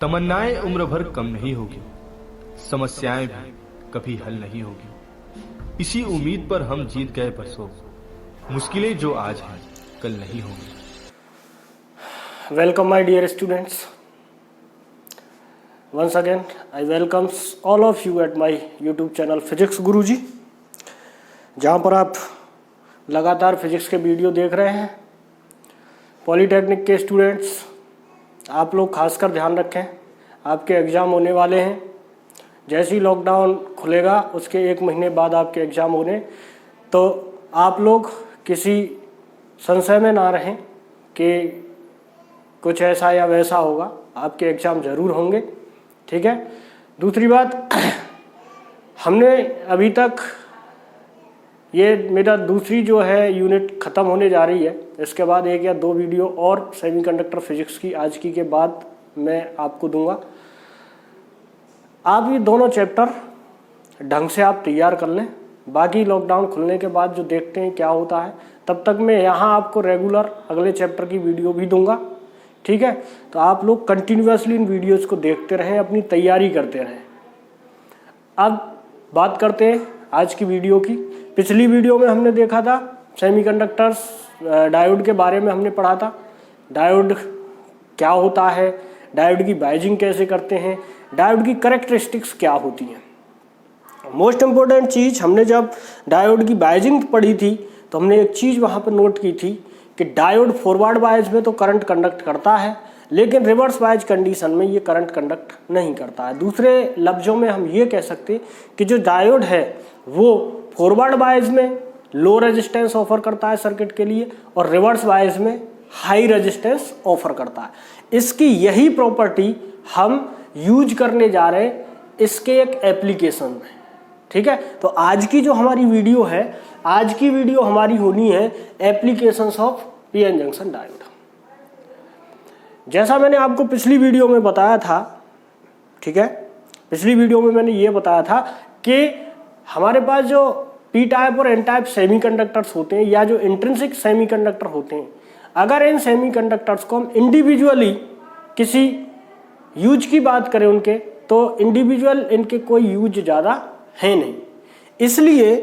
तमन्नाएं उम्र भर कम नहीं होगी, समस्याएं भी कभी हल नहीं होगी। इसी उम्मीद पर हम जीत गए बरसों, मुश्किलें जो आज हैं कल नहीं होंगी। Welcome my dear students. Once again I welcome all of you at my YouTube channel Physics Guruji, जहाँ पर आप लगातार फिजिक्स के वीडियो देख रहे हैं। पॉलीटेक्निक के स्टूडेंट्स आप लोग खासकर ध्यान रखें, आपके एग्ज़ाम होने वाले हैं। जैसे ही लॉकडाउन खुलेगा उसके 1 महीने बाद आपके एग्ज़ाम होने, तो आप लोग किसी संशय में ना रहें कि कुछ ऐसा या वैसा होगा। आपके एग्ज़ाम ज़रूर होंगे, ठीक है। दूसरी बात, हमने अभी तक ये मेरा दूसरी जो है यूनिट ख़त्म होने जा रही है। इसके बाद 1 या 2 वीडियो और सेमीकंडक्टर फिजिक्स की आज की के बाद मैं आपको दूंगा। आप ये दोनों चैप्टर ढंग से आप तैयार कर लें। बाकी लॉकडाउन खुलने के बाद जो देखते हैं क्या होता है, तब तक मैं यहाँ आपको रेगुलर अगले चैप्टर की वीडियो भी दूंगा, ठीक है। तो आप लोग कंटिन्यूअसली इन वीडियोस को देखते रहें, अपनी तैयारी करते रहें। अब बात करते हैं आज की वीडियो की। पिछली वीडियो में हमने देखा था सेमीकंडक्टर्स डायोड के बारे में हमने पढ़ा था। डायोड क्या होता है, डायोड की बाइजिंग कैसे करते हैं, डायोड की कैरेक्टरिस्टिक्स क्या होती हैं। मोस्ट इम्पोर्टेंट चीज़, हमने जब डायोड की बाइजिंग पढ़ी थी तो हमने एक चीज़ वहाँ पर नोट की थी कि डायोड फॉरवर्ड बायस में तो करंट कंडक्ट करता है, लेकिन रिवर्स बायस कंडीशन में ये करंट कंडक्ट नहीं करता है। दूसरे लफ्ज़ों में हम ये कह सकते हैं कि जो डायोड है वो फॉरवर्ड बायस में लो रेजिस्टेंस ऑफर करता है सर्किट के लिए, और रिवर्स बायस में हाई रेजिस्टेंस ऑफर करता है। इसकी यही प्रॉपर्टी हम यूज करने जा रहे हैं इसके एक एप्लीकेशन में, ठीक है। तो आज की जो हमारी वीडियो है, आज की वीडियो हमारी होनी है applications of PN junction diode. जैसा मैंने आपको पिछली वीडियो में बताया था, ठीक है, पिछली वीडियो में मैंने ये बताया था कि हमारे पास जो पी टाइप और एन टाइप सेमीकंडक्टर्स होते हैं या जो इंट्रिंसिक सेमीकंडक्टर होते हैं, अगर इन सेमीकंडक्टर्स को हम इंडिविजुअली किसी यूज की बात करें उनके, तो इंडिविजुअल इनके कोई यूज ज़्यादा है नहीं। इसलिए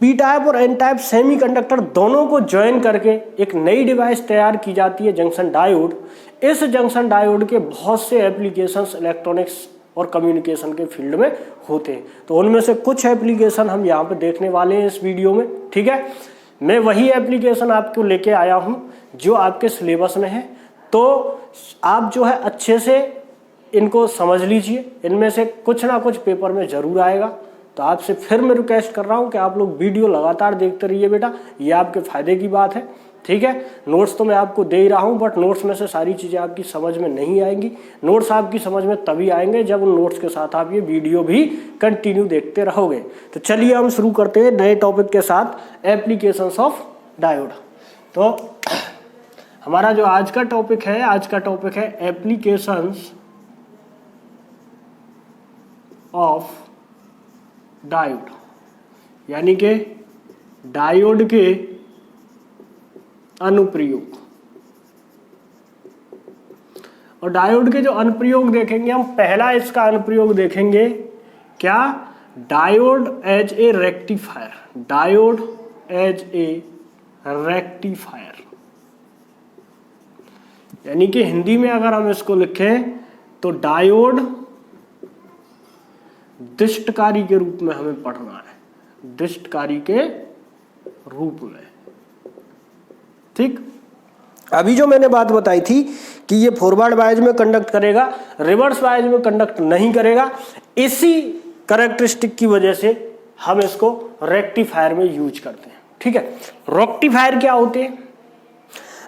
पी टाइप और एन टाइप सेमीकंडक्टर दोनों को ज्वाइन करके एक नई डिवाइस तैयार की जाती है, जंक्शन डायोड। इस जंक्शन डायोड के बहुत से एप्लीकेशंस इलेक्ट्रॉनिक्स और कम्युनिकेशन के फील्ड में होते हैं। तो उनमें से कुछ एप्लीकेशन हम यहाँ पे देखने वाले हैं इस वीडियो में, ठीक है। मैं वही एप्लीकेशन आपको लेके आया हूँ जो आपके सिलेबस में है, तो आप जो है अच्छे से इनको समझ लीजिए। इनमें से कुछ ना कुछ पेपर में ज़रूर आएगा। तो आपसे फिर मैं रिक्वेस्ट कर रहा हूँ कि आप लोग वीडियो लगातार देखते रहिए बेटा, ये आपके फ़ायदे की बात है, ठीक है। नोट्स तो मैं आपको दे ही रहा हूँ, बट नोट्स में से सारी चीज़ें आपकी समझ में नहीं आएंगी। नोट्स आपकी समझ में तभी आएंगे जब उन नोट्स के साथ आप ये वीडियो भी कंटिन्यू देखते रहोगे। तो चलिए हम शुरू करते हैं नए टॉपिक के साथ, एप्लीकेशंस ऑफ डायोड। तो हमारा जो आज का टॉपिक है, आज का टॉपिक है एप्लीकेशंस ऑफ डायोड, यानी कि डायोड के अनुप्रयोग। और डायोड के जो अनुप्रयोग देखेंगे हम, पहला इसका अनुप्रयोग देखेंगे क्या, diode as a rectifier. Diode as a rectifier, यानी कि हिंदी में अगर हम इसको लिखें तो डायोड दिष्टकारी के रूप में हमें पढ़ना है, दिष्टकारी के रूप में, ठीक। अभी जो मैंने बात बताई थी कि ये फॉरवर्ड बायस में कंडक्ट करेगा, रिवर्स बायस में कंडक्ट नहीं करेगा, इसी कैरेक्टरिस्टिक की वजह से हम इसको रेक्टिफायर में यूज करते हैं, ठीक है। रेक्टिफायर क्या होते हैं?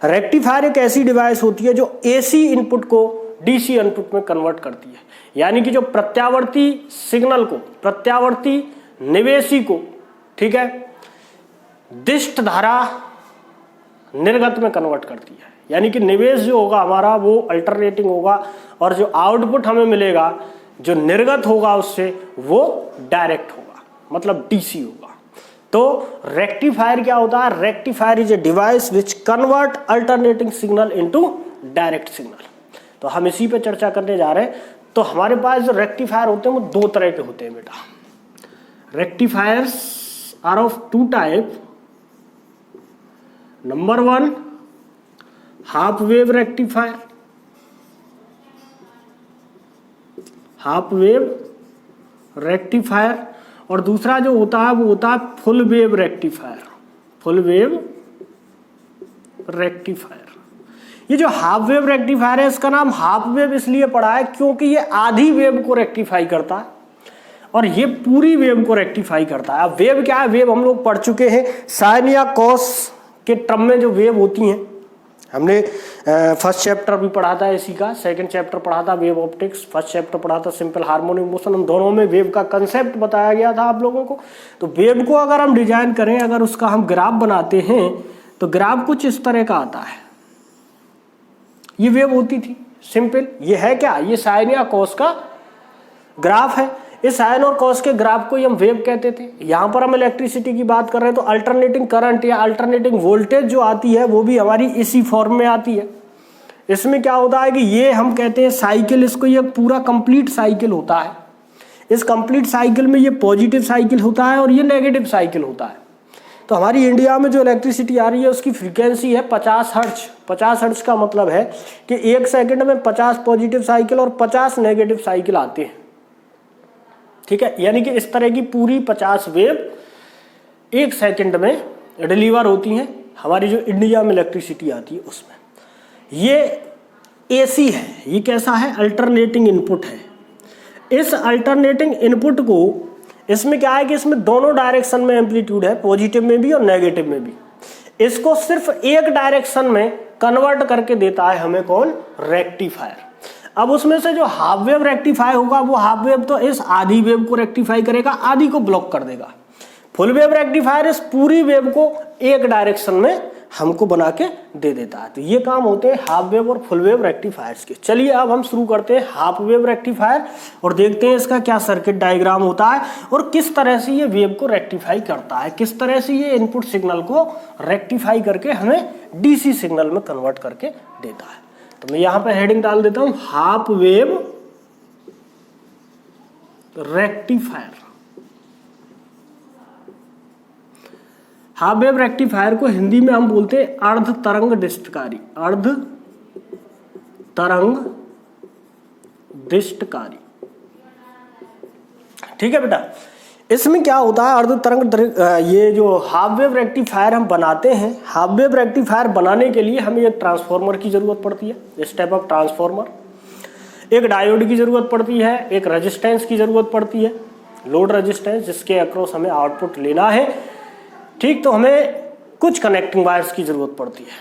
रेक्टिफायर एक ऐसी डिवाइस होती है जो एसी इनपुट को डीसी इनपुट में कन्वर्ट करती है, यानी कि जो प्रत्यावर्ती सिग्नल को, प्रत्यावर्ती निवेशी को, ठीक है, दिष्ट धारा निर्गत में कन्वर्ट करती है। यानी कि निवेश जो होगा हमारा वो अल्टरनेटिंग होगा, और जो आउटपुट हमें मिलेगा, जो निर्गत होगा उससे, वो डायरेक्ट होगा, मतलब डीसी होगा। तो रेक्टिफायर क्या होता है? Rectifier is a device which convert alternating signal into direct signal. तो हम इसी पे चर्चा करने जा रहे हैं। तो हमारे पास जो रेक्टिफायर होते हैं वो दो तरह के होते हैं बेटा। Rectifiers are of two type. Number one, half wave rectifier, half wave rectifier, और दूसरा जो होता है वो होता है full wave rectifier, full wave rectifier. ये जो हाफ वेव रेक्टिफायर है इसका नाम हाफ वेव इसलिए पड़ा है क्योंकि ये आधी वेव को रेक्टिफाई करता है और ये पूरी वेव को रेक्टिफाई करता है। अब वेव क्या है, वेव हम लोग पढ़ चुके हैं साइन या कॉस के टर्म में जो वेव होती हैं। हमने फर्स्ट चैप्टर भी पढ़ा था इसी का, सेकंड चैप्टर पढ़ा था वेव ऑप्टिक्स, फर्स्ट चैप्टर पढ़ा था सिंपल हार्मोनिक मोशन। उन दोनों में वेव का कंसेप्ट बताया गया था आप लोगों को। तो वेव को अगर हम डिजाइन करें, अगर उसका हम ग्राफ बनाते हैं तो ग्राफ कुछ इस तरह का आता है। ये वेव होती थी सिंपल, ये है क्या, ये साइन या कॉस का ग्राफ है। इस साइन और कॉस के ग्राफ को ही हम वेव कहते थे। यहां पर हम इलेक्ट्रिसिटी की बात कर रहे हैं तो अल्टरनेटिंग करंट या अल्टरनेटिंग वोल्टेज जो आती है वो भी हमारी इसी फॉर्म में आती है। इसमें क्या होता है कि ये हम कहते हैं साइकिल, इसको ये पूरा कंप्लीट साइकिल होता है। इस कंप्लीट साइकिल में ये पॉजिटिव साइकिल होता है और ये नेगेटिव साइकिल होता है। तो हमारी इंडिया में जो इलेक्ट्रिसिटी आ रही है उसकी फ्रीक्वेंसी है 50 हर्ट्ज। 50 हर्ट्ज का मतलब है कि 1 सेकंड में 50 पॉजिटिव साइकिल और 50 नेगेटिव साइकिल आते हैं। ठीक है, यानी कि इस तरह की पूरी 50 वेव 1 सेकंड में डिलीवर होती हैं हमारी जो इंडिया में इलेक्ट्रिसिटी आती है उसमें। ये एसी है, ये कैसा है, अल्टरनेटिंग इनपुट है। इस अल्टरनेटिंग इनपुट को, इसमें क्या है कि इसमें दोनों डायरेक्शन में एम्पलीट्यूड है, पॉजिटिव में भी और नेगेटिव में भी। इसको सिर्फ एक डायरेक्शन में कन्वर्ट करके देता है हमें कौन, रेक्टिफायर। अब उसमें से जो हाफ वेव रेक्टिफाई होगा वो हाफ वेव तो इस आधी वेव को रेक्टिफाई करेगा, आधी को ब्लॉक कर देगा। फुल वेव रेक्टिफायर इस पूरी वेव को एक डायरेक्शन में हमको बना के दे देता है। तो ये काम होते हैं हाफ वेव और फुल वेव रेक्टिफायर्स के। चलिए अब हम शुरू करते हैं हाफ वेव रेक्टिफायर और देखते हैं इसका क्या सर्किट डायग्राम होता है और किस तरह से ये वेव को रेक्टिफाई करता है, किस तरह से ये इनपुट सिग्नल को रेक्टिफाई करके हमें डीसी सिग्नल में कन्वर्ट करके देता है। तो मैं यहां पे हेडिंग डाल देता हूं half wave rectifier. Half wave rectifier को हिंदी में हम बोलते हैं अर्ध तरंग डिस्टकारी, अर्ध तरंग डिस्टकारी। ठीक है बेटा, इसमें क्या होता है अर्ध तरंग, ये जो हाफ वेव रेक्टिफायर हम बनाते हैं, हाफ वेव रेक्टिफायर बनाने के लिए हमें एक ट्रांसफार्मर की जरूरत पड़ती है, इस टाइप ऑफ ट्रांसफार्मर, एक डायोड की जरूरत पड़ती है, एक रेजिस्टेंस की जरूरत पड़ती है, लोड रेजिस्टेंस जिसके अक्रॉस हमें आउटपुट लेना है। ठीक, तो हमें कुछ कनेक्टिंग वायर्स की जरूरत पड़ती है।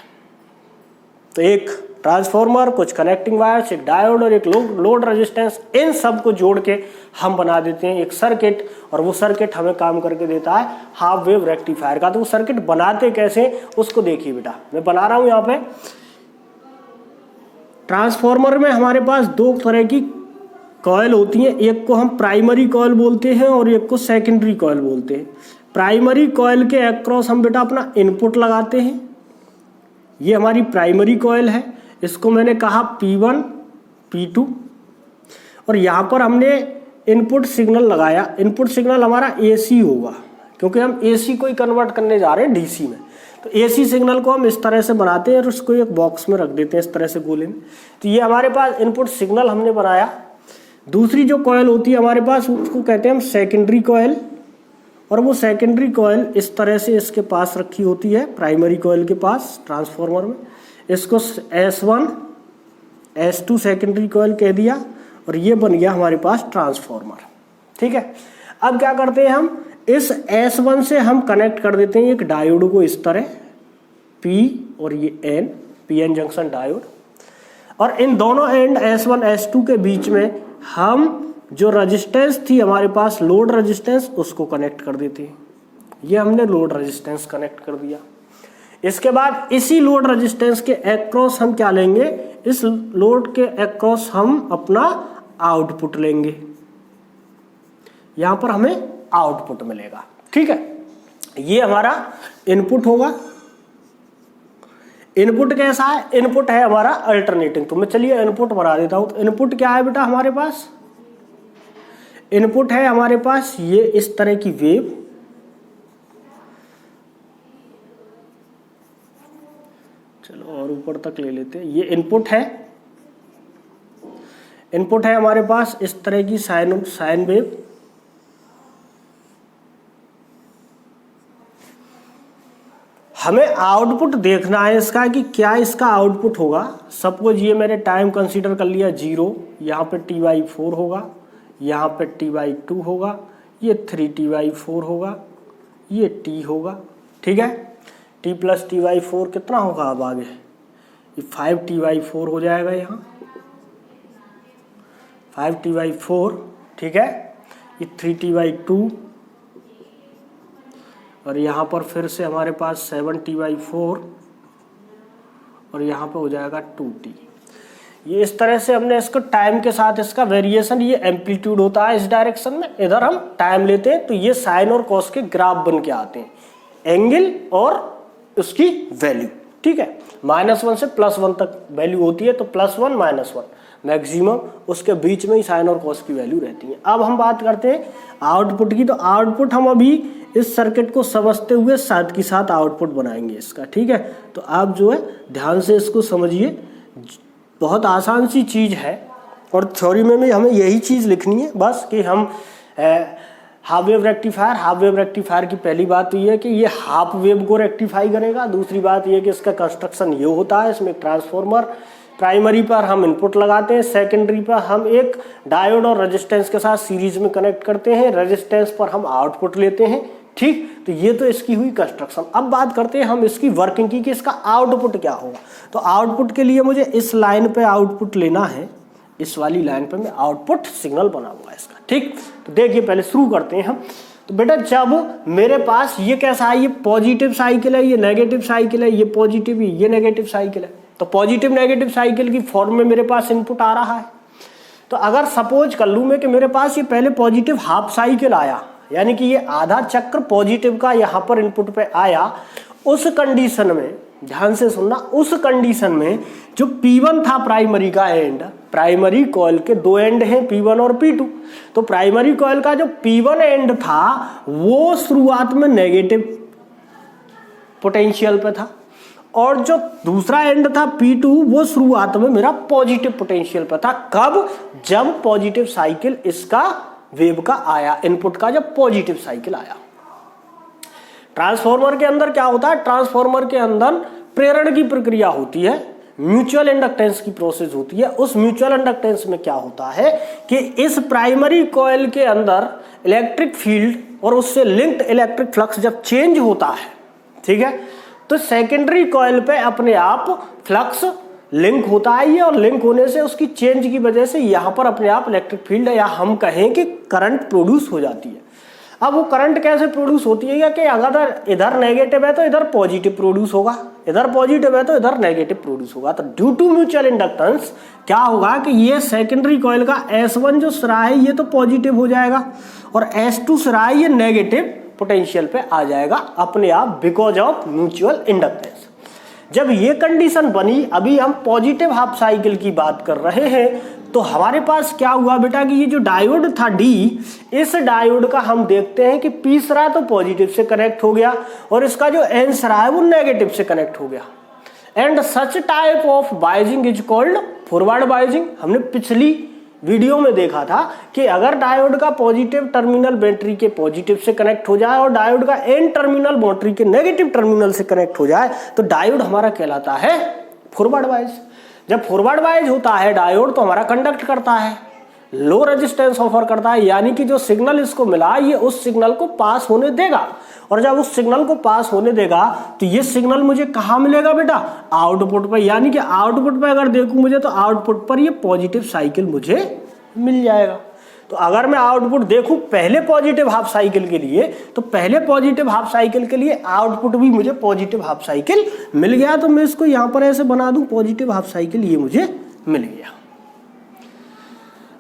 तो एक ट्रांसफार्मर, कुछ कनेक्टिंग वायर्स, एक डायोड और एक लोड रेजिस्टेंस, इन सब को जोड़ के हम बना देते हैं एक सर्किट और वो सर्किट हमें काम करके देता है हाफ वेव रेक्टिफायर का। तो वो सर्किट बनाते कैसे उसको देखिए बेटा, मैं बना रहा हूं यहाँ पे। ट्रांसफार्मर में हमारे पास दो तरह की कॉइल होती हैं, एक को हम प्राइमरी कॉइल बोलते हैं और एक को सेकेंडरी कॉइल बोलते हैं। प्राइमरी कॉइल के अक्रॉस हम बेटा अपना इनपुट लगाते हैं, ये हमारी प्राइमरी कॉइल है, इसको मैंने कहा P1 P2 और यहाँ पर हमने इनपुट सिग्नल लगाया। इनपुट सिग्नल हमारा AC होगा क्योंकि हम AC को ही कन्वर्ट करने जा रहे हैं DC में। तो AC सिग्नल को हम इस तरह से बनाते हैं और उसको एक बॉक्स में रख देते हैं इस तरह से गोले में। तो ये हमारे पास इनपुट सिग्नल हमने बनाया। दूसरी जो कॉइल होती है हमारे पास उसको कहते हैं हम सेकेंडरी कॉइल, और वो सेकेंडरी कॉइल इस तरह से इसके पास रखी होती है प्राइमरी कॉइल के पास ट्रांसफार्मर में। इसको S1 S2 सेकेंडरी कॉइल कह दिया और ये बन गया हमारे पास ट्रांसफार्मर। ठीक है, अब क्या करते हैं हम इस S1 से हम कनेक्ट कर देते हैं एक डायोड को इस तरह P और ये N, PN जंक्शन डायोड, और इन दोनों एंड S1 S2 के बीच में हम जो रेजिस्टेंस थी हमारे पास लोड रेजिस्टेंस उसको कनेक्ट कर देते हैं। ये हमने लोड रेजिस्टेंस कनेक्ट कर दिया। इसके बाद इसी लोड रेजिस्टेंस के अक्रॉस हम क्या लेंगे, इस लोड के अक्रॉस हम अपना आउटपुट लेंगे, यहां पर हमें आउटपुट मिलेगा। ठीक है, ये हमारा इनपुट होगा। इनपुट कैसा है, इनपुट है हमारा अल्टरनेटिंग। तो मैं चलिए इनपुट बना देता हूं। तो इनपुट क्या है बेटा हमारे पास, इनपुट है हमारे पास ये इस तरह की वेव, चलो और ऊपर तक ले लेते हैं। ये इनपुट है, इनपुट है हमारे पास इस तरह की साइन वेव। हमें आउटपुट देखना है इसका कि क्या इसका आउटपुट होगा। सपोज ये मैंने टाइम कंसीडर कर लिया 0, यहाँ पे t/4 होगा, यहाँ पे t/2 होगा, ये 3t/4 होगा, ये t होगा, ठीक है। t + t/4 कितना होगा अब आगे, ये 5t/4 हो जाएगा, यहाँ 5t/4, ठीक है। ये 3t/2 और यहाँ पर फिर से हमारे पास 7t/4 और यहाँ पे हो जाएगा 2t। ये इस तरह से हमने इसको टाइम के साथ इसका वेरिएशन, ये एम्पलीट्यूड होता है इस डायरेक्शन में, इधर हम टाइम लेते हैं तो ये साइन और कॉस के ग्राफ बन के आते हैं, एंगल और उसकी वैल्यू, ठीक है। -1 से +1 तक वैल्यू होती है, तो +1 -1 मैक्सिमम, उसके बीच में ही साइन और कॉस की वैल्यू रहती है। अब हम बात करते हैं आउटपुट की। तो आउटपुट हम अभी इस सर्किट को समझते हुए साथ के साथ आउटपुट बनाएंगे इसका, ठीक है। तो आप जो है ध्यान से इसको समझिए, बहुत आसान सी चीज़ है और थ्योरी में भी हमें यही चीज़ लिखनी है बस, कि हम half wave rectifier, half wave rectifier की पहली बात तो ये है कि ये हाफ वेव को रेक्टिफाई करेगा। दूसरी बात ये है कि इसका कंस्ट्रक्शन ये होता है, इसमें ट्रांसफॉर्मर, प्राइमरी पर हम इनपुट लगाते हैं, सेकेंडरी पर हम एक डायोड और रेजिस्टेंस के साथ सीरीज में कनेक्ट करते हैं, रेजिस्टेंस पर हम आउटपुट लेते हैं, ठीक। तो ये तो इसकी हुई कंस्ट्रक्शन। अब बात करते हैं हम इसकी वर्किंग की कि इसका आउटपुट क्या होगा। तो आउटपुट के लिए मुझे इस लाइन पे आउटपुट लेना है, इस वाली लाइन पे मैं आउटपुट सिग्नल बना हुआ है इसका, ठीक। तो देखिए पहले शुरू करते हैं हम। तो बेटा जब मेरे पास ये कैसा है, ये पॉजिटिव साइकिल है, ये नेगेटिव साइकिल है, ये पॉजिटिव ये नेगेटिव साइकिल है। तो पॉजिटिव नेगेटिव साइकिल की फॉर्म में मेरे पास इनपुट आ रहा है। तो अगर सपोज कर लूँ मैं कि मेरे पास ये पहले पॉजिटिव हाफ साइकिल आया, यानी कि ये आधा चक्र पॉजिटिव का यहाँ पर इनपुट पे आया, उस कंडीशन में ध्यान से सुनना, उस कंडीशन में जो P1 था प्राइमरी का एंड, प्राइमरी कॉइल के दो एंड हैं P1 और P2, तो प्राइमरी कॉइल का जो P1 एंड था वो शुरुआत में नेगेटिव पोटेंशियल पे था, और जो दूसरा एंड था P2 वो शुरुआत में मेरा पॉजिटिव पोटेंशियल पे था। कब, जब पॉजिटिव साइकिल इसका वेव का आया, इनपुट का जब पॉजिटिव साइकिल आया। ट्रांसफार्मर के अंदर क्या होता है, ट्रांसफार्मर के अंदर प्रेरण की प्रक्रिया होती है, म्यूचुअल इंडक्टेंस की प्रोसेस होती है। उस म्यूचुअल इंडक्टेंस में क्या होता है कि इस प्राइमरी कॉइल के अंदर इलेक्ट्रिक फील्ड और उससे लिंक्ड इलेक्ट्रिक फ्लक्स जब चेंज होता है, ठीक है, तो सेकेंडरी कॉइल पे अपने आप फ्लक्स लिंक होता है ये, और लिंक होने से उसकी चेंज की वजह से यहाँ पर अपने आप इलेक्ट्रिक फील्ड या हम कहें कि करंट प्रोड्यूस हो जाती है। अब वो करंट कैसे प्रोड्यूस होती है कि अगर इधर नेगेटिव है तो इधर पॉजिटिव प्रोड्यूस होगा, इधर पॉजिटिव है तो इधर नेगेटिव प्रोड्यूस होगा। तो ड्यू टू म्यूचुअल इंडक्टेंस क्या होगा कि ये सेकेंडरी कॉइल का S1 जो सिरा है ये तो पॉजिटिव हो जाएगा, और S2 सिरा है ये नेगेटिव पोटेंशियल पे आ जाएगा अपने आप, बिकॉज ऑफ म्यूचुअल इंडक्टेंस। जब ये कंडीशन बनी, अभी हम पॉजिटिव हाफ साइकिल की बात कर रहे हैं, तो हमारे पास क्या हुआ बेटा कि ये जो डायोड था D, इस डायोड का हम देखते हैं कि P सिरा तो पॉजिटिव से कनेक्ट हो गया और इसका जो N सिरा है वो नेगेटिव से कनेक्ट हो गया। And such type of biasing is called forward biasing. हमने पिछली वीडियो में देखा था कि अगर डायोड का पॉजिटिव टर्मिनल बैटरी के पॉजिटिव से कनेक्ट हो जाए और डायोड का N टर्मिनल बैटरी के नेगेटिव टर्मिनल से कनेक्ट हो जाए तो डायोड हमारा कहलाता है फॉरवर्ड बाइज। जब फॉरवर्ड बाइज होता है डायोड तो हमारा कंडक्ट करता है, लो रेजिस्टेंस ऑफर करता है, यानी कि जो सिग्नल इसको मिला ये उस सिग्नल को पास होने देगा, और जब उस सिग्नल को पास होने देगा तो ये सिग्नल मुझे कहाँ मिलेगा बेटा, आउटपुट पर। यानी कि आउटपुट पर अगर देखूं मुझे तो आउटपुट पर ये पॉजिटिव साइकिल मुझे मिल जाएगा। तो अगर मैं आउटपुट देखूं पहले पॉजिटिव हाफ साइकिल के लिए, तो पहले पॉजिटिव हाफ साइकिल के लिए आउटपुट भी मुझे पॉजिटिव हाफ साइकिल मिल गया, तो मैं इसको यहां पर ऐसे बना दूं, पॉजिटिव हाफ साइकिल ये मुझे मिल गया।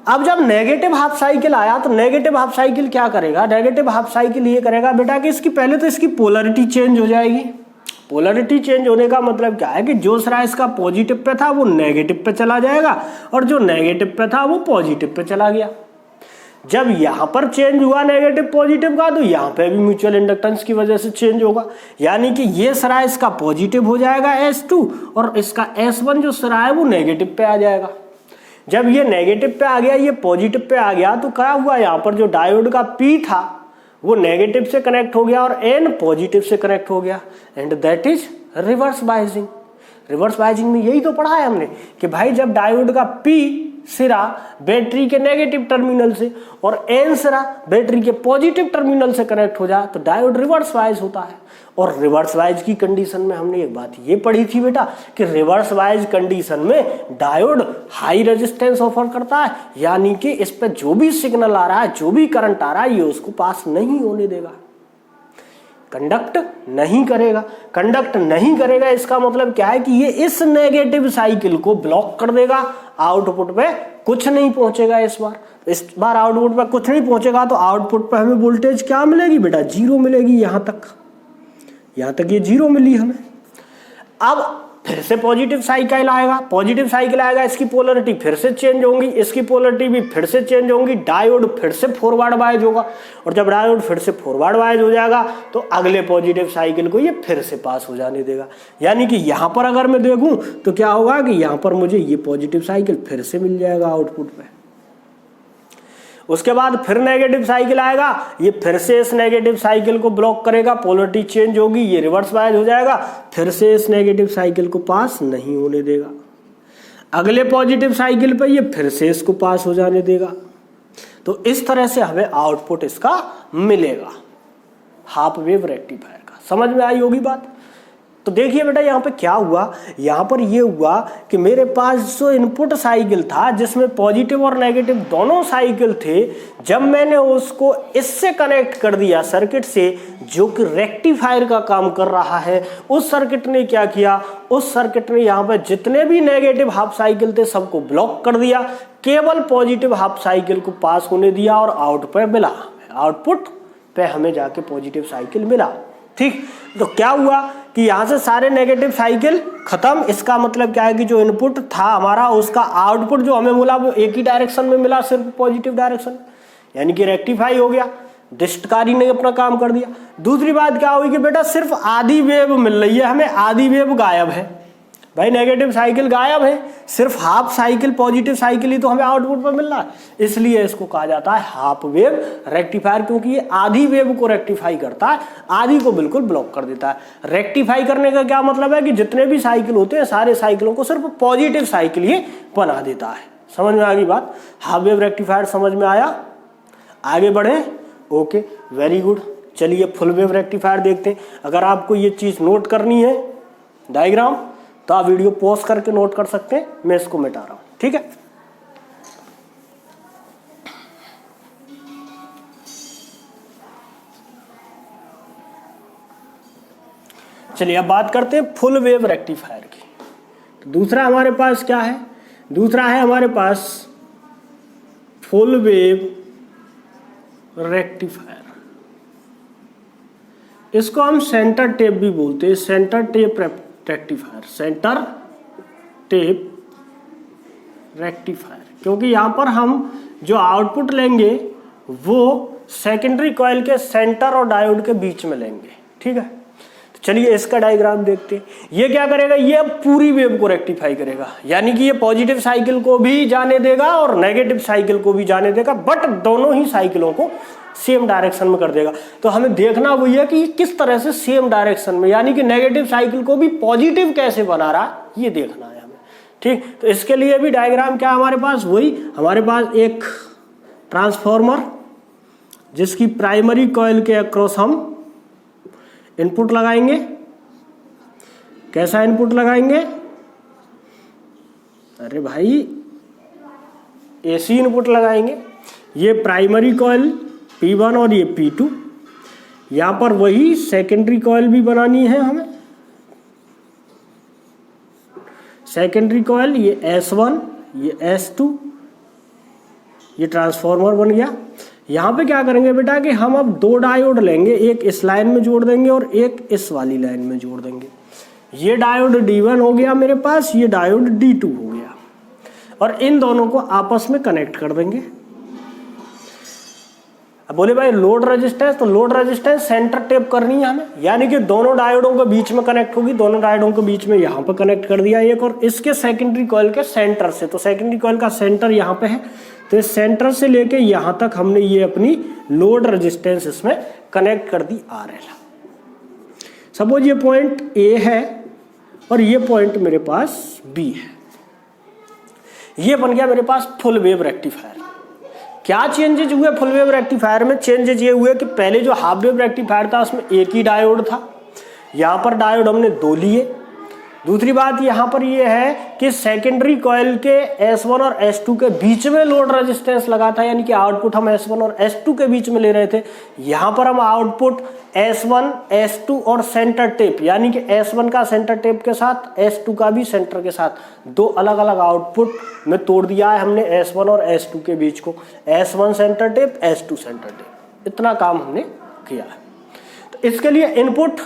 अब जब नेगेटिव हाफ साइकिल आया तो नेगेटिव हाफ साइकिल क्या करेगा, नेगेटिव हाफ साइकिल ये करेगा बेटा कि इसकी पहले तो इसकी पोलरिटी चेंज हो जाएगी। पोलरिटी चेंज होने का मतलब क्या है कि जो सिरा इसका पॉजिटिव पे था वो नेगेटिव पे चला जाएगा और जो नेगेटिव पे था वो पॉजिटिव पे चला गया। जब यहां पर चेंज हुआ नेगेटिव पॉजिटिव का तो यहां पे भी म्यूचुअल इंडक्टेंस की वजह से चेंज होगा, यानी कि ये सिरा इसका पॉजिटिव हो जाएगा S2 और इसका S1 जो सिरा है वो नेगेटिव पे आ जाएगा। जब ये नेगेटिव पे आ गया, ये पॉजिटिव पे आ गया, तो क्या हुआ, यहाँ पर जो डायोड का P था वो नेगेटिव से कनेक्ट हो गया और N पॉजिटिव से कनेक्ट हो गया, and that is reverse biasing. Reverse biasing में यही तो पढ़ा है हमने कि भाई जब डायोड का P सिरा बैटरी के नेगेटिव टर्मिनल से और N सिरा बैटरी के पॉजिटिव टर्मिनल से कनेक्ट हो जाए तो डायोड रिवर्स बायस होता है। और रिवर्स बायस की कंडीशन में हमने एक बात ये पढ़ी थी बेटा कि रिवर्स बायस कंडीशन में डायोड हाई रेजिस्टेंस ऑफर करता है, यानी कि इस पे जो भी सिग्नल आ रहा है, जो भी करंट आ रहा है, ये उसको पास नहीं होने देगा, कंडक्ट नहीं करेगा। कंडक्ट नहीं करेगा इसका मतलब क्या है कि ये इस नेगेटिव साइकिल को ब्लॉक कर देगा, आउटपुट पे कुछ नहीं पहुंचेगा। इस बार आउटपुट पे कुछ नहीं पहुंचेगा तो आउटपुट पे हमें वोल्टेज क्या मिलेगी बेटा, 0 मिलेगी। यहां तक ये 0 मिली हमें। अब फिर से पॉजिटिव साइकिल आएगा, इसकी पोलरिटी फिर से चेंज होंगी, इसकी पोलरिटी भी फिर से चेंज होंगी, डायोड फिर से फॉरवर्ड बायस होगा और जब डायोड फिर से फॉरवर्ड बायस हो जाएगा तो अगले पॉजिटिव साइकिल को ये फिर से पास हो जाने देगा। यानी कि यहां पर अगर मैं देखूं तो क्या होगा कि यहां पर मुझे ये पॉजिटिव साइकिल फिर से मिल जाएगा आउटपुट पे। उसके बाद फिर नेगेटिव साइकिल आएगा, ये फिर से इस नेगेटिव साइकिल को ब्लॉक करेगा, पोलरिटी चेंज होगी, ये रिवर्स बायस हो जाएगा, फिर से इस नेगेटिव साइकिल को पास नहीं होने देगा। अगले पॉजिटिव साइकिल पे ये फिर से इसको पास हो जाने देगा। तो इस तरह से हमें आउटपुट इसका मिलेगा हाफ वेव रेक्टिफायर का। समझ में आई होगी बात। तो देखिए बेटा यहाँ पे क्या हुआ, यहाँ पर ये हुआ कि मेरे पास जो इनपुट साइकिल था जिसमें पॉजिटिव और नेगेटिव दोनों साइकिल थे, जब मैंने उसको इससे कनेक्ट कर दिया सर्किट से जो कि रेक्टिफायर का काम कर रहा है, उस सर्किट ने क्या किया, उस सर्किट ने यहाँ पर जितने भी नेगेटिव हाफ साइकिल थे सबको ब्लॉक कर दिया, केवल पॉजिटिव हाफ साइकिल को पास होने दिया और आउटपुट पे हमें जाके पॉजिटिव साइकिल मिला। ठीक, तो क्या हुआ कि यहां से सारे नेगेटिव साइकिल खत्म। इसका मतलब क्या है कि जो इनपुट था हमारा उसका आउटपुट जो हमें मिला वो एक ही डायरेक्शन में मिला, सिर्फ पॉजिटिव डायरेक्शन, यानी कि रेक्टिफाई हो गया, डिस्टकारी ने अपना काम कर दिया। दूसरी बात क्या हुई कि बेटा सिर्फ आधी वेव मिल रही है हमें, आधी वेव गायब है। भाई नेगेटिव साइकिल गायब है, सिर्फ हाफ साइकिल पॉजिटिव साइकिल ही तो हमें आउटपुट पर मिल रहा है, इसलिए इसको कहा जाता है हाफ वेव रेक्टिफायर, क्योंकि ये आधी वेव को रेक्टिफाई करता है, आधी को बिल्कुल ब्लॉक कर देता है। रेक्टिफाई करने का क्या मतलब है कि जितने भी साइकिल होते हैं सारे साइकिलों को सिर्फ पॉजिटिव साइकिल ही बना देता है। समझ में आ गई बात। हाफ वेव रेक्टिफायर समझ में आया, आगे बढ़े। Okay, very good. चलिए फुल वेव रेक्टिफायर देखते हैं। अगर आपको ये चीज नोट करनी है डायग्राम तो आप वीडियो पॉज करके नोट कर सकते हैं, मैं इसको मिटा रहा हूं। ठीक है, चलिए अब बात करते हैं फुल वेव रेक्टिफायर की। तो दूसरा हमारे पास क्या है, दूसरा है हमारे पास फुल वेव रेक्टिफायर। इसको हम सेंटर टेप भी बोलते हैं, centre tap rectifier, centre tap rectifier, क्योंकि यहां पर हम जो आउटपुट लेंगे वो सेकेंडरी कॉइल के सेंटर और डायोड के बीच में लेंगे। ठीक है, तो चलिए इसका डायग्राम देखते हैं। ये क्या करेगा, ये पूरी वेव को रेक्टिफाई करेगा, यानी कि ये पॉजिटिव साइकिल को भी जाने देगा और नेगेटिव साइकिल को भी जाने देगा, बट दोनों ही साइकिलों को सेम डायरेक्शन में कर देगा। तो हमें देखना वही है कि किस तरह से सेम डायरेक्शन में, यानी कि नेगेटिव साइकिल को भी पॉजिटिव कैसे बना रहा है, ये देखना है हमें। ठीक, तो इसके लिए भी डायग्राम क्या है हमारे पास, वही हमारे पास एक ट्रांसफॉर्मर जिसकी प्राइमरी कॉइल के अक्रॉस हम इनपुट लगाएंगे। कैसा इनपुट लगाएंगे, अरे भाई एसी इनपुट लगाएंगे। ये प्राइमरी कॉइल P1 और ये P2, यहां पर वही सेकेंडरी कॉइल भी बनानी है हमें। सेकेंडरी कॉइल ये S1, ये S2, ये ट्रांसफार्मर बन गया। यहाँ पे क्या करेंगे बेटा कि हम अब 2 डायोड लेंगे, एक इस लाइन में जोड़ देंगे और एक इस वाली लाइन में जोड़ देंगे। ये डायोड D1 हो गया मेरे पास, ये डायोड D2 हो गया, और इन दोनों को आपस में कनेक्ट कर देंगे। अब बोले भाई लोड रेजिस्टेंस, तो लोड रेजिस्टेंस सेंटर टेप करनी है हमें, यानी कि दोनों डायोडों के बीच में कनेक्ट होगी, दोनों डायोडों के बीच में यहाँ पे कनेक्ट कर दिया एक, और इसके सेकेंडरी कॉइल के सेंटर से, तो सेकेंडरी कॉइल का सेंटर यहाँ पे है, तो इस सेंटर से लेके यहाँ तक हमने ये अपनी लोड रेजिस्टेंस इसमें कनेक्ट कर दी RL। सपोज ये पॉइंट A है और ये पॉइंट मेरे पास B है, ये बन गया मेरे पास फुल वेव रेक्टिफायर। क्या चेंजेज हुए फुल वेव रेक्टिफायर में? चेंजेज ये हुए कि पहले जो हाफ वेव रेक्टिफायर था उसमें एक ही डायोड था, यहाँ पर डायोड हमने 2 लिए। दूसरी बात यहाँ पर ये है कि सेकेंडरी कॉइल के S1 और S2 के बीच में लोड रेजिस्टेंस लगा था, यानी कि आउटपुट हम S1 और S2 के बीच में ले रहे थे। यहाँ पर हम आउटपुट S1, S2 और सेंटर टेप, यानी कि S1 का सेंटर टेप के साथ, S2 का भी सेंटर के साथ, 2 अलग अलग आउटपुट में तोड़ दिया है हमने S1 और S2 के बीच को। S1 centre tap, S2 centre tap, इतना काम हमने किया है। तो इसके लिए इनपुट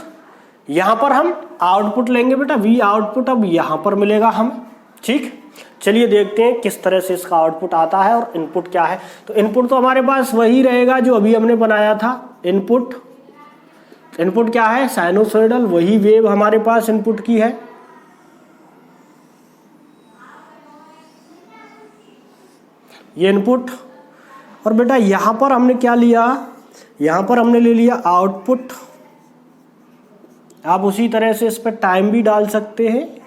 यहाँ पर हम आउटपुट लेंगे बेटा, V आउटपुट अब यहाँ पर मिलेगा हमें। ठीक, चलिए देखते हैं किस तरह से इसका आउटपुट आता है और इनपुट क्या है। तो इनपुट तो हमारे पास वही रहेगा जो अभी हमने बनाया था। इनपुट क्या है? साइनोसॉइडल, वही वेव हमारे पास इनपुट की है। ये इनपुट, और बेटा यहाँ पर हमने क्या लिया? यहाँ पर हमने ले लिया आउटपुट। आप उसी तरह से इस पर टाइम भी डाल सकते हैं,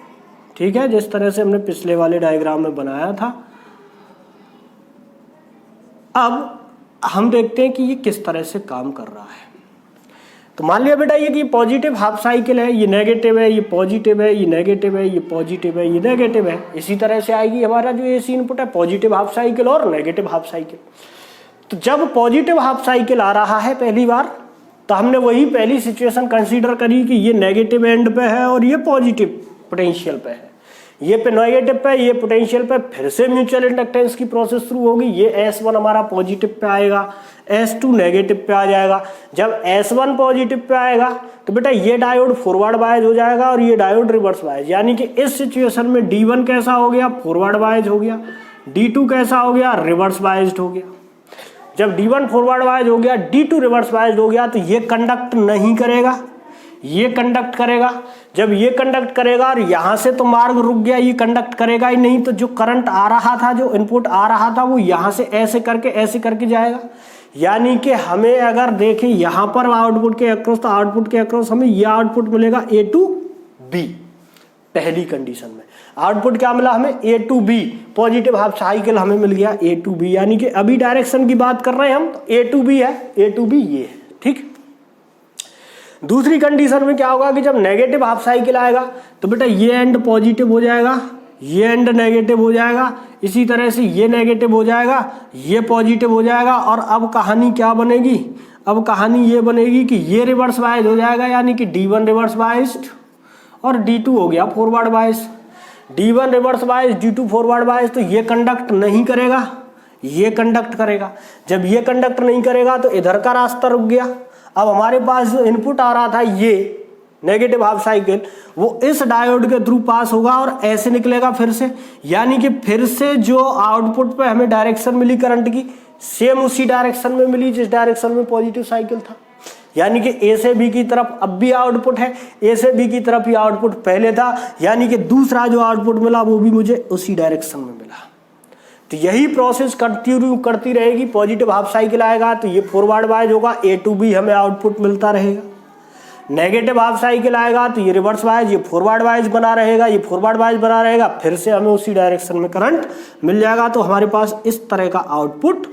ठीक है, जिस तरह से हमने पिछले वाले डायग्राम में बनाया था। अब हम देखते हैं कि ये किस तरह से काम कर रहा है। तो मान लिया बेटा ये कि पॉजिटिव हाफ साइकिल है, ये नेगेटिव है, ये पॉजिटिव है, ये नेगेटिव है, ये पॉजिटिव है, ये नेगेटिव है। इसी तरह से आएगी हमारा जो एसी इनपुट है, पॉजिटिव हाफ साइकिल और नेगेटिव हाफ साइकिल। तो जब पॉजिटिव हाफ साइकिल आ रहा है पहली बार, तो हमने वही पहली सिचुएशन कंसीडर करी कि ये नेगेटिव एंड पे है और ये पॉजिटिव पोटेंशियल पे है। ये पे नेगेटिव पे, ये पोटेंशियल पे, फिर से म्यूचुअल इंडक्टेंस की प्रोसेस शुरू होगी। ये S1 हमारा पॉजिटिव पे आएगा, S2 नेगेटिव पे आ जाएगा। जब S1 पॉजिटिव पे आएगा तो बेटा ये डायोड फॉरवर्ड बायज हो जाएगा और ये डायोड रिवर्स बायज, यानी कि इस सिचुएशन में D1 कैसा हो गया? फॉरवर्ड बायज हो गया। D2 कैसा हो गया? रिवर्स बायज्ड हो गया। जब D1 फॉरवर्ड बायज हो गया, D2 रिवर्स बायज हो गया, तो ये कंडक्ट नहीं करेगा, ये कंडक्ट करेगा। जब ये कंडक्ट करेगा और यहाँ से तो मार्ग रुक गया, ये कंडक्ट करेगा ही नहीं, तो जो करंट आ रहा था, जो इनपुट आ रहा था, वो यहाँ से ऐसे करके जाएगा। यानी कि हमें अगर देखें यहाँ पर आउटपुट के अक्रॉस, तो आउटपुट के अक्रॉस हमें ये आउटपुट मिलेगा A to B। पहली कंडीशन में आउटपुट क्या मिला हमें? A to B, positive half cycle हमें मिल गया A to B, यानी कि अभी डायरेक्शन की बात कर रहे हैं हम, तो A to B है, A to B ये है। ठीक, दूसरी कंडीशन में क्या होगा कि जब नेगेटिव हाफ साइकिल आएगा तो बेटा ये एंड पॉजिटिव हो जाएगा, ये एंड नेगेटिव हो जाएगा, इसी तरह से ये नेगेटिव हो जाएगा, ये पॉजिटिव हो जाएगा। और अब कहानी क्या बनेगी? अब कहानी ये बनेगी कि ये रिवर्स बायस हो जाएगा, यानी कि D1 रिवर्स बायस्ड और D2 हो गया forward bias. D1 reverse bias, D2 forward bias, तो ये कंडक्ट नहीं करेगा, ये कंडक्ट करेगा। जब ये कंडक्ट नहीं करेगा तो इधर का रास्ता रुक गया। अब हमारे पास जो इनपुट आ रहा था ये नेगेटिव हाफ साइकिल, वो इस डायोड के थ्रू पास होगा और ऐसे निकलेगा फिर से, यानी कि फिर से जो आउटपुट पे हमें डायरेक्शन मिली करंट की, सेम उसी डायरेक्शन में मिली जिस डायरेक्शन में पॉजिटिव साइकिल था। यानी कि A से B की तरफ अब भी आउटपुट है, A से B की तरफ ही आउटपुट पहले था, यानी कि दूसरा जो आउटपुट मिला वो भी मुझे उसी डायरेक्शन में मिला। तो यही प्रोसेस कंटिन्यू करती रहेगी। पॉजिटिव हाफ साइकिल आएगा तो ये फॉरवर्ड बायस होगा, A to B हमें आउटपुट मिलता रहेगा। नेगेटिव हाफ साइकिल आएगा तो ये रिवर्स बायस, ये फॉरवर्ड बायस बना रहेगा, ये फॉरवर्ड बायस बना रहेगा, फिर से हमें उसी डायरेक्शन में करंट मिल जाएगा। तो हमारे पास इस तरह का आउटपुट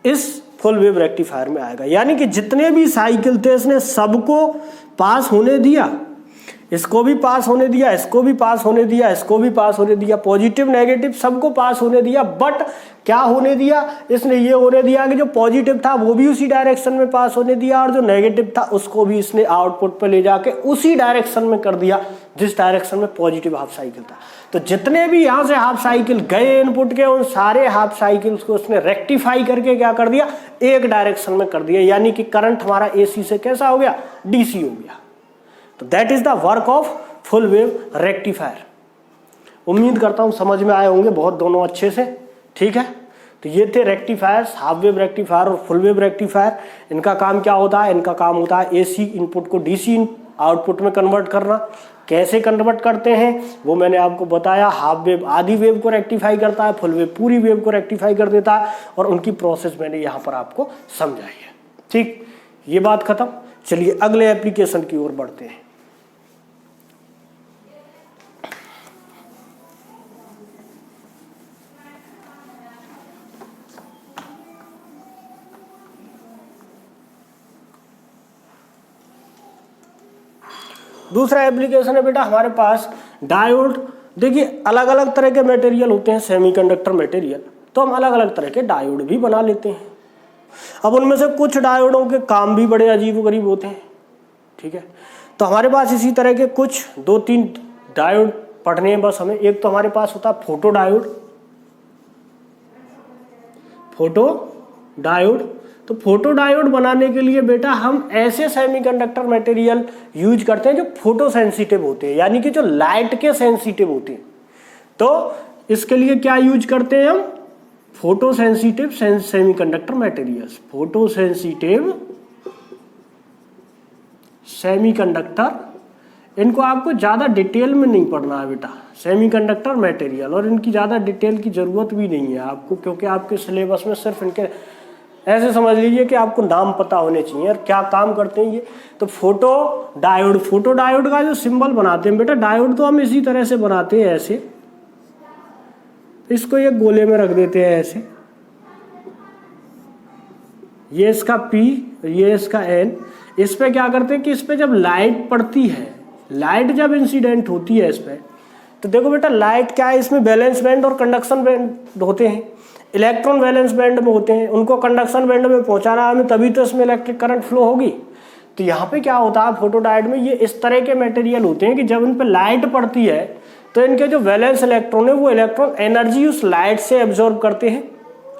इस फुल वेव रेक्टिफायर में आएगा। यानी कि जितने भी साइकिल थे इसने सबको पास होने दिया, इसको भी पास होने दिया, इसको भी पास होने दिया, इसको भी पास होने दिया, पॉजिटिव नेगेटिव सबको पास होने दिया। बट क्या होने दिया इसने, ये होने दिया कि जो पॉजिटिव था वो भी उसी डायरेक्शन में पास होने दिया और जो नेगेटिव था उसको भी इसने आउटपुट पे ले जाके उसी डायरेक्शन में कर दिया जिस डायरेक्शन में पॉजिटिव हाफ साइकिल था। तो जितने भी यहाँ से हाफ साइकिल गए इनपुट के, उन सारे हाफ साइकिल्स को उसने रेक्टिफाई करके क्या कर दिया, एक डायरेक्शन में कर दिया। यानी कि करंट हमारा AC से कैसा हो गया, DC हो गया। तो that is the work of full wave rectifier. उम्मीद करता हूं समझ में आए होंगे बहुत दोनों अच्छे से, ठीक है। तो ये थे रेक्टिफायर्स, हाफ वेव रेक्टिफायर और फुल वेव रेक्टिफायर। इनका काम क्या होता है, इनका काम होता है AC इनपुट को DC आउटपुट में कन्वर्ट करना। कैसे कन्वर्ट करते हैं वो मैंने आपको बताया। हाफ वेव आधी वेव को रेक्टिफाई करता है, फुल वेव पूरी वेव को रेक्टिफाई कर देता है, और उनकी प्रोसेस मैंने यहाँ पर आपको समझाई है। ठीक, ये बात खत्म। चलिए अगले एप्लीकेशन की ओर बढ़ते हैं। दूसरा एप्लीकेशन है बेटा हमारे पास डायोड। देखिए अलग अलग तरह के मटेरियल होते हैं सेमीकंडक्टर मटेरियल, तो हम अलग अलग तरह के डायोड भी बना लेते हैं। अब उनमें से कुछ डायोडों के काम भी बड़े अजीबोगरीब होते हैं, ठीक है। तो हमारे पास इसी तरह के कुछ 2-3 डायोड पढ़ने हैं बस हमें। एक तो हमारे पास होता है फोटो डायोड। तो फोटो डायोड बनाने के लिए बेटा हम ऐसे सेमीकंडक्टर मटेरियल यूज करते हैं जो फोटो सेंसिटिव होते हैं, यानी कि जो लाइट के सेंसिटिव होते हैं। तो इसके लिए क्या यूज करते हैं हम, photo sensitive semiconductor materials. Photo sensitive semiconductor, इनको आपको ज्यादा डिटेल में नहीं पढ़ना है बेटा, सेमीकंडक्टर मटेरियल, और इनकी ज्यादा डिटेल की जरूरत भी नहीं है आपको, क्योंकि आपके सिलेबस में सिर्फ इनके ऐसे समझ लीजिए कि आपको नाम पता होने चाहिए और क्या काम करते हैं ये। तो फोटो डायोड का जो सिंबल बनाते हैं बेटा, डायोड तो हम इसी तरह से बनाते हैं, ऐसे इसको ये गोले में रख देते हैं ऐसे, ये इसका P, ये इसका N। इस पे क्या करते हैं कि इस पे जब लाइट पड़ती है, लाइट जब इंसिडेंट होती है इस पे, तो देखो बेटा लाइट क्या है, इसमें वैलेंस बैंड और कंडक्शन बैंड होते हैं। इलेक्ट्रॉन वैलेंस बैंड में होते हैं, उनको कंडक्शन बैंड में पहुंचाना हमें, तभी तो इसमें इलेक्ट्रिक करंट फ्लो होगी। तो यहाँ पे क्या होता है, फोटो डायोड में ये इस तरह के मटेरियल होते हैं कि जब इन पे लाइट पड़ती है तो इनके जो वैलेंस इलेक्ट्रॉन है वो इलेक्ट्रॉन एनर्जी उस लाइट से एब्जॉर्ब करते हैं।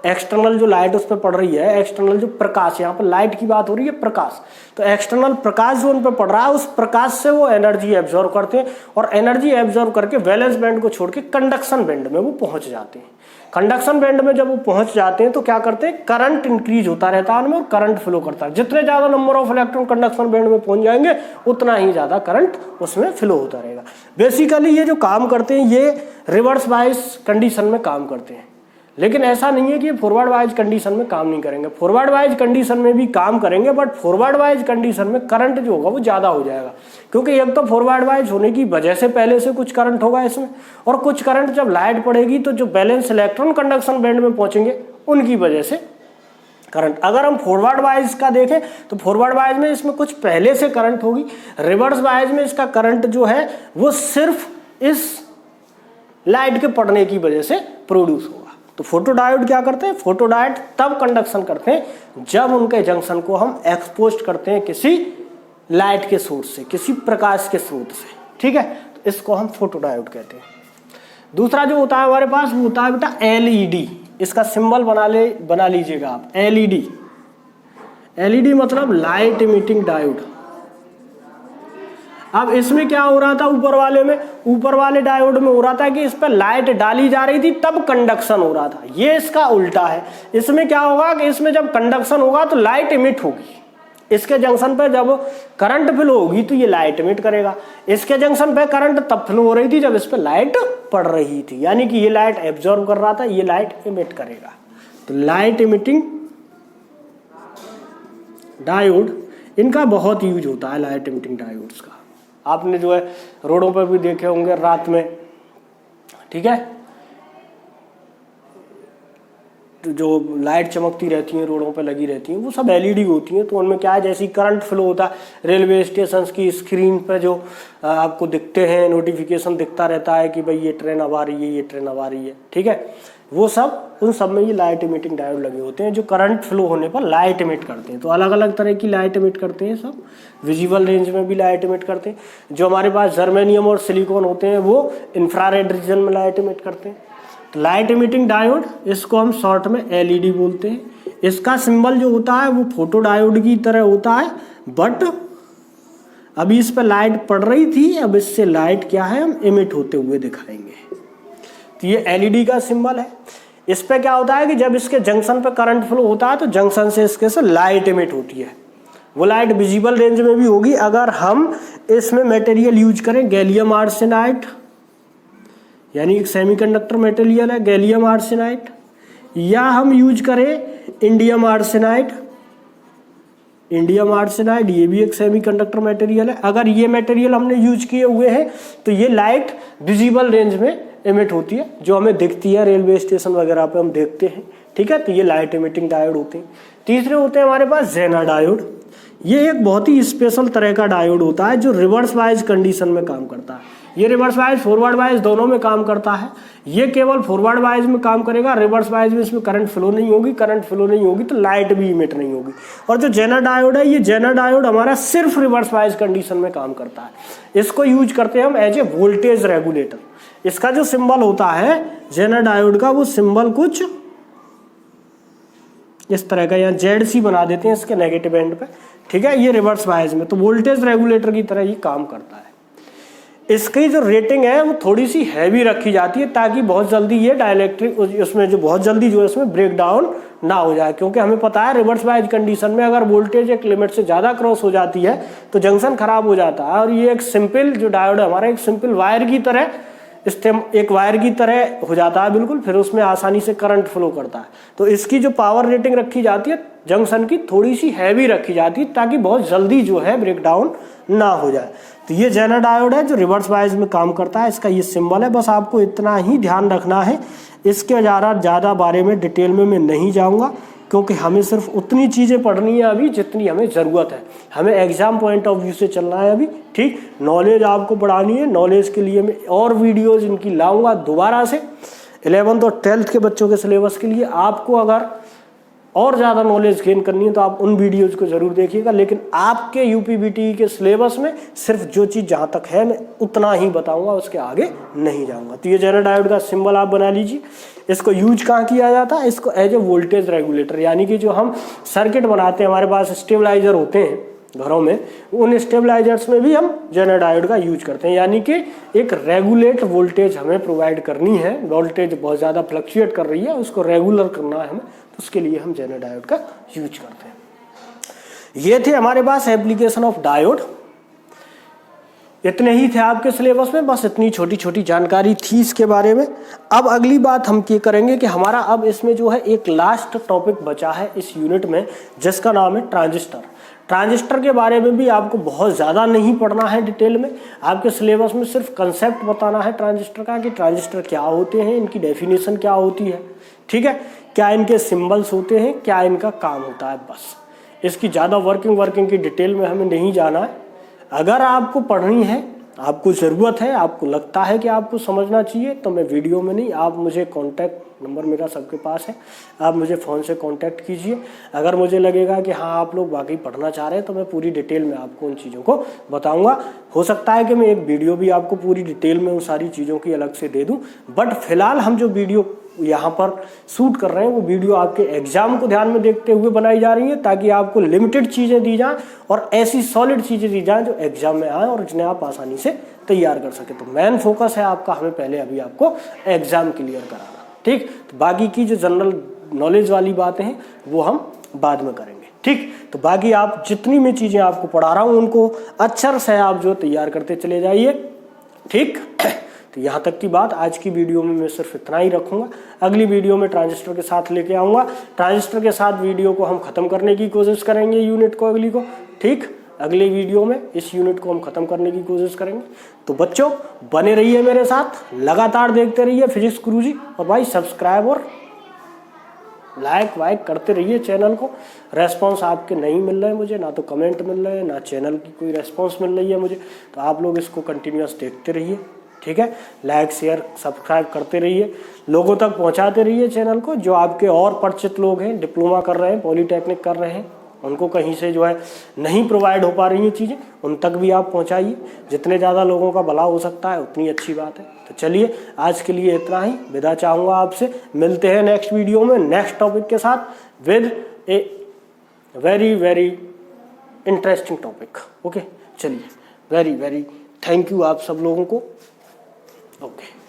एक्सटर्नल जो लाइट उस पर पड़ रही है, एक्सटर्नल जो प्रकाश, यहाँ पर लाइट की बात हो रही है प्रकाश, तो एक्सटर्नल प्रकाश जो उन पर पड़ रहा है उस प्रकाश से वो एनर्जी एब्जॉर्ब करते हैं, और एनर्जी एब्जॉर्ब करके वैलेंस बैंड को छोड़ के कंडक्शन बैंड में वो पहुंच जाते हैं। कंडक्शन बैंड में जब वो पहुंच जाते हैं तो क्या करते हैं, करंट इंक्रीज होता रहता है उनमें और करंट फ्लो करता है। जितने ज्यादा number of electron conduction band में पहुंच जाएंगे उतना ही ज्यादा करंट उसमें फ्लो होता रहेगा। बेसिकली ये जो काम करते हैं ये रिवर्स बायस कंडीशन में काम करते हैं, लेकिन ऐसा नहीं है कि फॉरवर्ड वाइज कंडीशन में काम नहीं करेंगे। फॉरवर्ड वाइज कंडीशन में भी काम करेंगे, बट फॉरवर्ड वाइज कंडीशन में करंट जो होगा वो ज़्यादा हो जाएगा, क्योंकि एक तो फॉरवर्ड वाइज होने की वजह से पहले से कुछ करंट होगा इसमें, और कुछ करंट जब लाइट पड़ेगी तो जो बैलेंस इलेक्ट्रॉन कंडक्शन बैंड में पहुंचेंगे उनकी वजह से करंट। अगर हम फॉरवर्ड वाइज का देखें तो फॉरवर्ड वाइज में इसमें कुछ पहले से करंट होगी, रिवर्स वाइज में इसका करंट जो है वो सिर्फ इस लाइट के पड़ने की वजह से प्रोड्यूस होगा। तो फोटो डायोड क्या करते हैं, फोटो डायोड तब कंडक्शन करते हैं जब उनके जंक्शन को हम एक्सपोज करते हैं किसी लाइट के सोर्स से, किसी प्रकाश के स्रोत से, ठीक है। तो इसको हम फोटो डायोड कहते हैं। दूसरा जो होता है हमारे पास वो होता है बेटा एलईडी। इसका सिंबल बना लीजिएगा आप, एलईडी। एलईडी मतलब लाइट इमिटिंग डायोड। अब इसमें क्या हो रहा था, ऊपर वाले डायोड में हो रहा था कि इस पर लाइट डाली जा रही थी तब कंडक्शन हो रहा था। ये इसका उल्टा है, इसमें क्या होगा कि इसमें जब कंडक्शन होगा तो लाइट इमिट होगी, इसके जंक्शन पर जब करंट फ्लो होगी तो ये लाइट इमिट करेगा। इसके जंक्शन पे करंट तब फ्लो हो रही थी जब इस पर लाइट पड़ रही थी, यानी कि ये लाइट एब्जॉर्ब कर रहा था, ये लाइट इमिट करेगा। तो लाइट इमिटिंग डायोड, इनका बहुत यूज होता है लाइट इमिटिंग डायोड्स का। आपने जो है रोडों पर भी देखे होंगे रात में, ठीक है। जो लाइट चमकती रहती हैं रोडों पे लगी रहती हैं वो सब एलईडी होती हैं। तो उनमें क्या है, जैसी करंट फ्लो होता है रेलवे स्टेशन की स्क्रीन पे जो आपको दिखते हैं, नोटिफिकेशन दिखता रहता है कि भाई ये ट्रेन अब आ रही है, ये ट्रेन अब आ रही है, ठीक है, वो सब उन सब में ये लाइट इमिटिंग डायोड लगे होते हैं जो करंट फ्लो होने पर लाइट इमिट करते हैं। तो अलग अलग तरह की लाइट इमिट करते हैं, सब विजिबल रेंज में भी लाइट इमिट करते हैं। जो हमारे पास जर्मेनियम और सिलिकॉन होते हैं वो इंफ्रारेड रीजन में लाइट इमिट करते हैं। तो लाइट इमिटिंग डायोड, इसको हम शॉर्ट में एलईडी बोलते हैं। इसका सिंबल जो होता है वो फोटो डायोड की तरह होता है, बट अभी इस पर लाइट पड़ रही थी, अब इससे लाइट क्या है हम इमिट होते हुए दिखाएंगे। तो ये एलईडी का सिंबल है। इस पे क्या होता है कि जब इसके जंक्शन पे करंट फ्लो होता है तो जंक्शन से इसके से लाइट इमिट होती है। वो लाइट विजिबल रेंज में भी होगी अगर हम इसमें मटेरियल यूज करें गैलियम आर्सेनाइड, यानी एक सेमीकंडक्टर मटेरियल है गैलियम आर्सेनाइड, या हम यूज करें इंडियम आर्सेनाइड। इंडियम आर्सेनाइड ये भी एक सेमीकंडक्टर मटेरियल है। अगर ये मटेरियल हमने यूज किए हुए हैं तो ये लाइट विजिबल रेंज में इमिट होती है, जो हमें दिखती है रेलवे स्टेशन वगैरह पे हम देखते हैं, ठीक है। तो ये लाइट इमिटिंग डायोड होते हैं। तीसरे होते हैं हमारे पास जेनर डायोड। ये एक बहुत ही स्पेशल तरह का डायोड होता है जो रिवर्स वाइज कंडीशन में काम करता है। ये रिवर्स वाइज फॉरवर्ड वाइज दोनों में काम करता है। ये केवल फॉरवर्ड वाइज में काम करेगा, रिवर्स वाइज में इसमें करंट फ्लो नहीं होगी। करंट फ्लो नहीं होगी तो लाइट भी इमिट नहीं होगी। और जो जेनर डायोड है, ये जेनर डायोड हमारा सिर्फ रिवर्स वाइज कंडीशन में काम करता है। इसको यूज करते हैं हम एज ए वोल्टेज रेगुलेटर। इसका जो सिंबल होता है जेनर डायोड का, वो सिंबल कुछ इस तरह का, यहाँ ZC बना देते हैं इसके नेगेटिव एंड पे, ठीक है। ये रिवर्स वाइज में तो वोल्टेज रेगुलेटर की तरह ही काम करता है। इसकी जो रेटिंग है वो थोड़ी सी हैवी रखी जाती है ताकि बहुत जल्दी ये डाइलेक्ट्रिक उसमें जो बहुत जल्दी जो है इसमें ब्रेक डाउन ना हो जाए, क्योंकि हमें पता है रिवर्स वाइज कंडीशन में अगर वोल्टेज एक लिमिट से ज़्यादा क्रॉस हो जाती है तो जंक्शन खराब हो जाता है। और ये एक सिंपल जो डायोड है हमारा, एक सिंपल वायर की तरह एक वायर की तरह हो जाता है बिल्कुल, फिर उसमें आसानी से करंट फ्लो करता है। तो इसकी जो पावर रेटिंग रखी जाती है जंक्शन की थोड़ी सी हैवी रखी जाती है ताकि बहुत जल्दी जो है ब्रेक डाउन ना हो जाए। तो ये जेनर डायोड है जो रिवर्स वाइज में काम करता है। इसका ये सिंबल है, बस आपको इतना ही ध्यान रखना है। इसके ज़्यादा बारे में डिटेल में मैं नहीं जाऊँगा, क्योंकि हमें सिर्फ उतनी चीज़ें पढ़नी है अभी जितनी हमें ज़रूरत है। हमें एग्जाम पॉइंट ऑफ व्यू से चलना है अभी, ठीक। नॉलेज आपको बढ़ानी है, नॉलेज के लिए मैं और वीडियोज़ इनकी लाऊंगा दोबारा से। 11th और 12th के बच्चों के सिलेबस के लिए आपको अगर और ज़्यादा नॉलेज गेन करनी है तो आप उन वीडियोज़ को ज़रूर देखिएगा। लेकिन आपके यूपीबीटी के सिलेबस में सिर्फ जो चीज़ जहाँ तक है मैं उतना ही बताऊंगा, उसके आगे नहीं जाऊंगा। तो ये जेनर डायोड का सिंबल आप बना लीजिए। इसको यूज कहाँ किया जाता है? इसको एज ए वोल्टेज रेगुलेटर, यानी कि जो हम सर्किट बनाते हैं, हमारे पास स्टेबलाइजर होते हैं घरों में, उन स्टेबलाइजर्स में भी हम जेनर डायोड का यूज करते हैं। यानी कि एक रेगुलेट वोल्टेज हमें प्रोवाइड करनी है, वोल्टेज बहुत ज़्यादा फ्लक्चुएट कर रही है, उसको रेगुलर करना है हमें, तो उसके लिए हम जेनर डायोड का यूज करते हैं। ये थे हमारे पास एप्लीकेशन ऑफ डायोड। इतने ही थे आपके सिलेबस में, बस इतनी छोटी छोटी जानकारी थी इसके बारे में। अब अगली बात हम ये करेंगे कि हमारा अब इसमें जो है एक लास्ट टॉपिक बचा है इस यूनिट में, जिसका नाम है ट्रांजिस्टर। ट्रांजिस्टर के बारे में भी आपको बहुत ज़्यादा नहीं पढ़ना है डिटेल में, आपके सिलेबस में सिर्फ कंसेप्ट बताना है ट्रांजिस्टर का, कि ट्रांजिस्टर क्या होते हैं, इनकी डेफिनेशन क्या होती है, ठीक है, क्या इनके सिंबल्स होते हैं, क्या इनका काम होता है। बस इसकी ज़्यादा वर्किंग की डिटेल में हमें नहीं जाना है। अगर आपको पढ़नी है, आपको ज़रूरत है, आपको लगता है कि आपको समझना चाहिए, तो मैं वीडियो में नहीं, आप मुझे कॉन्टैक्ट नंबर मेरा सबके पास है, आप मुझे फ़ोन से कांटेक्ट कीजिए। अगर मुझे लगेगा कि हाँ आप लोग वाकई पढ़ना चाह रहे हैं तो मैं पूरी डिटेल में आपको उन चीज़ों को बताऊंगा। हो सकता है कि मैं एक वीडियो भी आपको पूरी डिटेल में उन सारी चीज़ों की अलग से दे दूं, बट फिलहाल हम जो वीडियो यहाँ पर शूट कर रहे हैं वो वीडियो आपके एग्जाम को ध्यान में देखते हुए बनाई जा रही है, ताकि आपको लिमिटेड चीज़ें दी जाएँ और ऐसी सॉलिड चीज़ें दी जाएँ जो एग्जाम में आए और जिन्हें आप आसानी से तैयार कर सके। तो मेन फोकस है आपका, हमें पहले अभी आपको एग्जाम क्लियर कराना, ठीक। तो बाकी की जो जनरल नॉलेज वाली बातें हैं वो हम बाद में करेंगे, ठीक। तो बाकी आप जितनी मैं चीज़ें आपको पढ़ा रहा हूँ उनको अक्षर से आप जो तैयार करते चले जाइए, ठीक। तो यहाँ तक की बात आज की वीडियो में मैं सिर्फ इतना ही रखूँगा। अगली वीडियो में ट्रांजिस्टर के साथ लेके आऊँगा। ट्रांजिस्टर के साथ वीडियो को हम ख़त्म करने की कोशिश करेंगे, यूनिट को अगली को, ठीक। अगले वीडियो में इस यूनिट को हम ख़त्म करने की कोशिश करेंगे। तो बच्चों बने रहिए मेरे साथ, लगातार देखते रहिए फिजिक्स गुरुजी, और भाई सब्सक्राइब और लाइक वाइक करते रहिए चैनल को। रेस्पॉन्स आपके नहीं मिल रहे हैं मुझे, ना तो कमेंट मिल रहे हैं, ना चैनल की कोई रेस्पॉन्स मिल रही है मुझे, तो आप लोग इसको कंटिन्यूअस देखते रहिए, ठीक है। लाइक शेयर सब्सक्राइब करते रहिए, लोगों तक पहुंचाते रहिए चैनल को। जो आपके और परिचित लोग हैं, डिप्लोमा कर रहे हैं, पॉलीटेक्निक कर रहे हैं, उनको कहीं से जो है नहीं प्रोवाइड हो पा रही हैं चीज़ें, उन तक भी आप पहुंचाइए। जितने ज़्यादा लोगों का भला हो सकता है उतनी अच्छी बात है। तो चलिए आज के लिए इतना ही, विदा चाहूँगा आपसे। मिलते हैं नेक्स्ट वीडियो में नेक्स्ट टॉपिक के साथ with a very very interesting topic. Okay, चलिए, वेरी वेरी थैंक यू आप सब लोगों को। ओके।